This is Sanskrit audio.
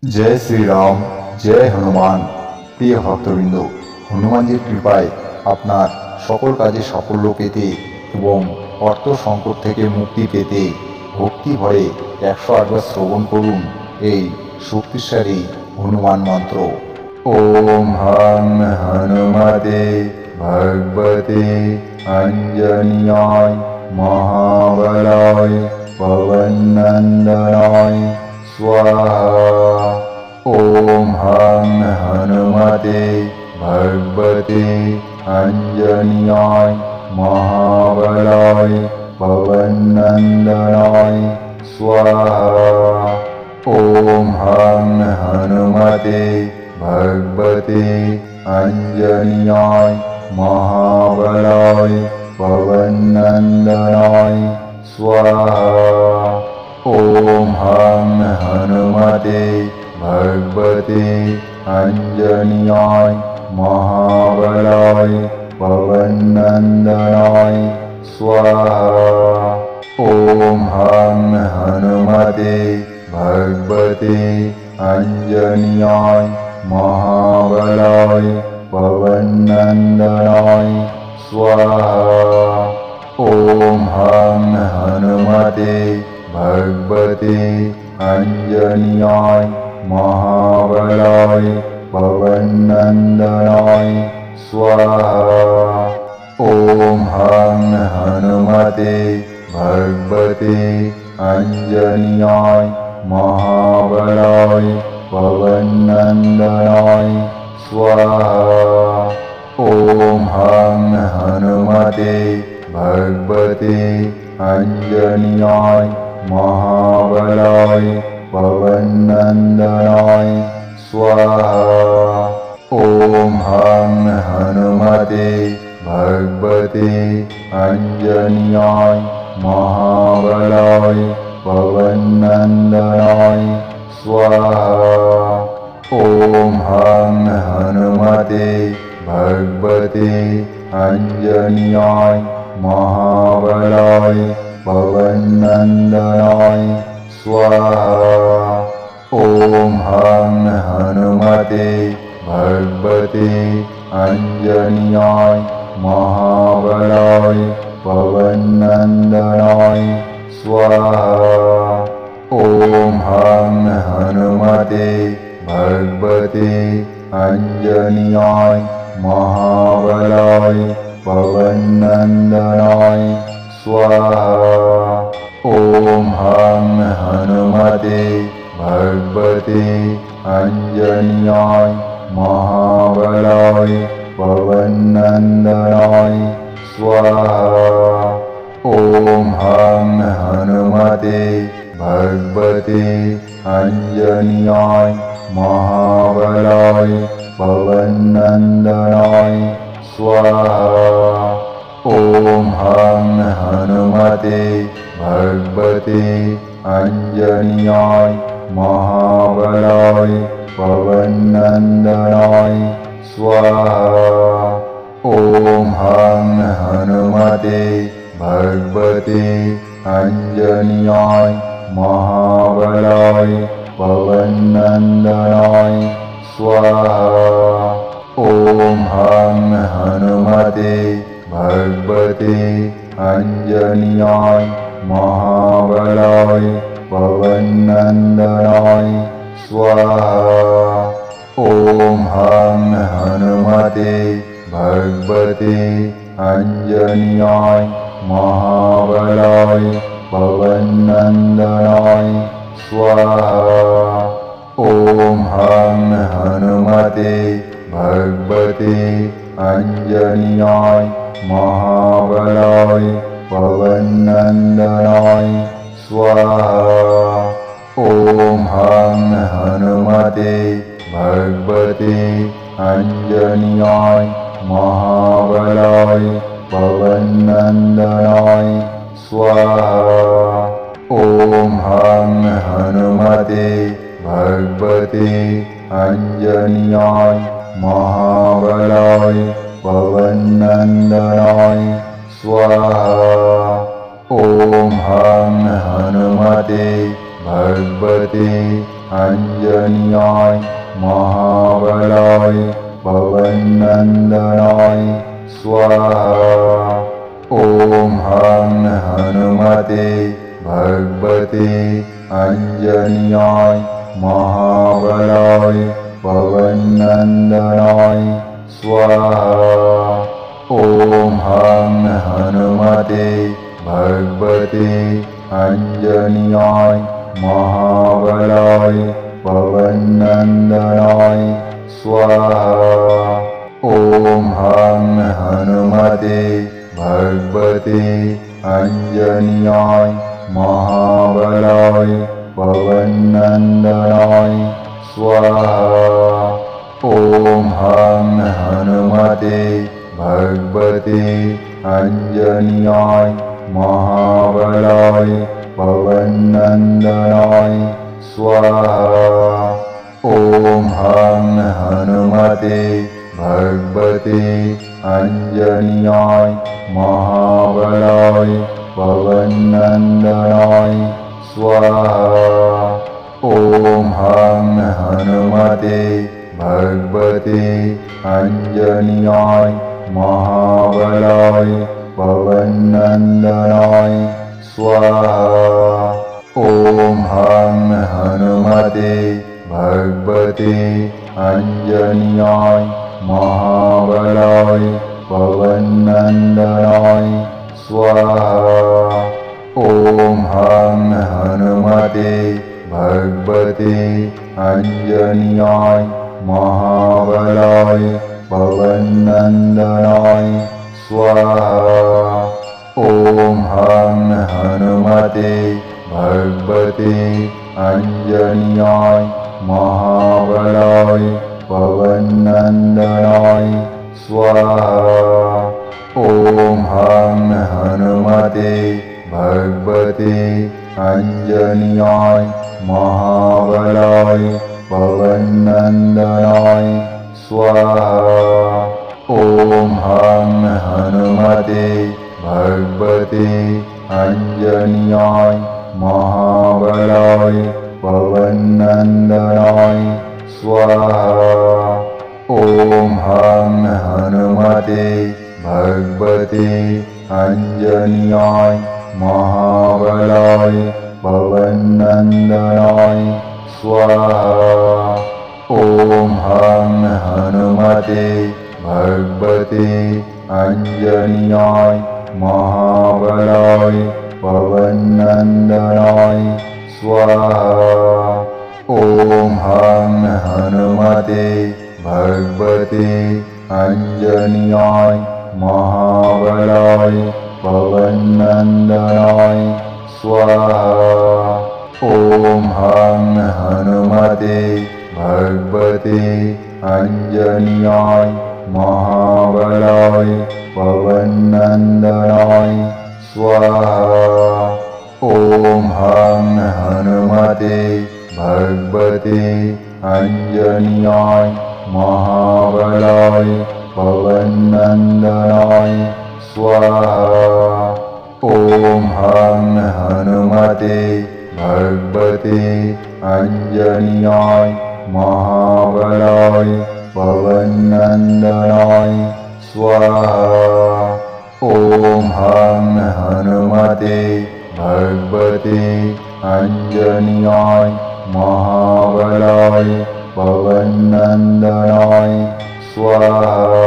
जय श्री राम, जय हनुमान। प्रिय भक्तबृंद, हनुमानजीर कृपाय आपनार सकल काजे साफल्य पेते एवं अर्थ संकट थेके मुक्ति पेते भक्ति भरे 108 बार श्रवण करुन এই शक्तिशाली हनुमान मंत्र। ओम हं हनुमते भगवते अंजनीयाय महाबलाय पवननंदनाय स्वाहा। ओम हं हनुमते भगवते अंजनीयाय महाबलाय पवननंदनाय स्वाहा। ओम हं हनुमते भगवते अंजनीयाय महाबलाय पवननंदनाय स्वाहा। ओम हं हनुमते भगवते अंजनीयाय महाबलाय पवननंदनाय स्वाहा। ओम हं हनुमते भगवते अंजनीयाय महाबलाय पवननंदनाय स्वाहा। ओम हं हनुमते भगवते अंजनीयाय महाबलाय पवननंदनाय स्वाहा। ओम हं हनुमते भगवते अंजनीयाय महाबलाय पवननंदनाय स्वाहा। ओम हं हनुमते भगवते अंजनीयाय महाबलाय पवननंदनाय स्वाहा। ओम हं हनुमते भगवते अंजनीयाय महाबलाय पवननंदनाय स्वाहा। ओम हं हनुमते भगवते अंजनीयाय महाबलाय पवननंदनाय स्वाहा। ओम हं हनुमते भगवते अंजनीयाय महाबलाय पवननंदनाय स्वाहा। ओम हं हनुमते भगवते अंजनीयाय महाबलाय पवननंदनाय स्वाहा। ओम हं हनुमते भगवते अंजनीयाय महाबलाय पवननंदनाय स्वाहा। ओम हं हनुमते भगवते अंजनीयाय महाबलाय पवननंदनाय स्वाहा। ओम हं हनुमते भगवते अंजनीयाय महाबलाय पवननंदनाय स्वाहा। ओम हं हनुमते भगवते अंजनीयाय महाबलाय पवननंदनाय स्वाहा। ओम हं हनुमते भगवते अंजनीयाय महाबलाय पवननंदनाय स्वाहा। ओम हं हनुमते भगवते अंजनीयाय महाबलाय पवननंदनाय स्वाहा। ओम हं हनुमते भगवते अंजनीयाय महाबलाय पवननंदनाय स्वाहा। ओम हं हनुमते भगवते अंजनीयाय महाबलाय पवननंदनाय स्वाहा। ओम हं हनुमते भगवते अंजनीयाय महाबलाय पवननंदनाय स्वाहा। ओम हं हनुमते भगवते अंजनीयाय महाबलाय पवननंदनाय स्वाहा। ओम हं हनुमते भगवते अंजनीयाय महाबलाय पवननंदनाय स्वाहा। ओम हं हनुमते भगवते अंजनीयाय महाबलाय पवननंदनाय स्वाहा। ओम हं हनुमते भगवते अंजनीयाय महाबलाय पवननंदनाय स्वाहा। ओम हं हनुमते भगवते अंजनीयाय महाबलाय पवननंदनाय स्वाहा। ओम हं हनुमते भगवते अंजनीयाय महाबलाय पवननंदनाय स्वाहा। ओम हं हनुमते भगवते अंजनीयाय महाबलाय पवननंदनाय स्वाहा। ओम हं हनुमते भगवते अंजनीयाय महाबलाय पवननंदनाय स्वाहा। ओम हं हनुमते भगवते अंजनीयाय महाबलाय पवननंदनाय स्वाहा। ओम हं हनुमते भगवते अंजनीयाय महाबलाय पवननंदनाय स्वाहा। ओम हं हनुमते भगवते अंजनीयाय महाबलाय पवननंदनाय स्वाहा। ओम हं हनुमते भगवते अंजनीयाय महाबलाय पवननंदनाय स्वाहा। ओम हं हनुमते भगवते अंजनीयाय महाबलाय पवननंदनाय स्वाहा। ओम हं हनुमते भगवते अंजनीयाय महाबलाय पवननंदनाय स्वाहा। ओम हं हनुमते भगवते अंजनीयाय महाबलाय पवननंदनाय स्वाहा। ओम हं हनुमते भगवते अंजनीयाय महाबलाय पवननंदनाय स्वाहा। ओम हं हनुमते भगवते अंजनीयाय महाबलाय पवननंदनाय स्वाहा। ओम हं हनुमते भगवते अंजनीयाय महाबलाय पवननंदनाय स्वाहा। ओम हं हनुमते भगवते अंजनीयाय महाबलाय पवननंदनाय स्वाहा।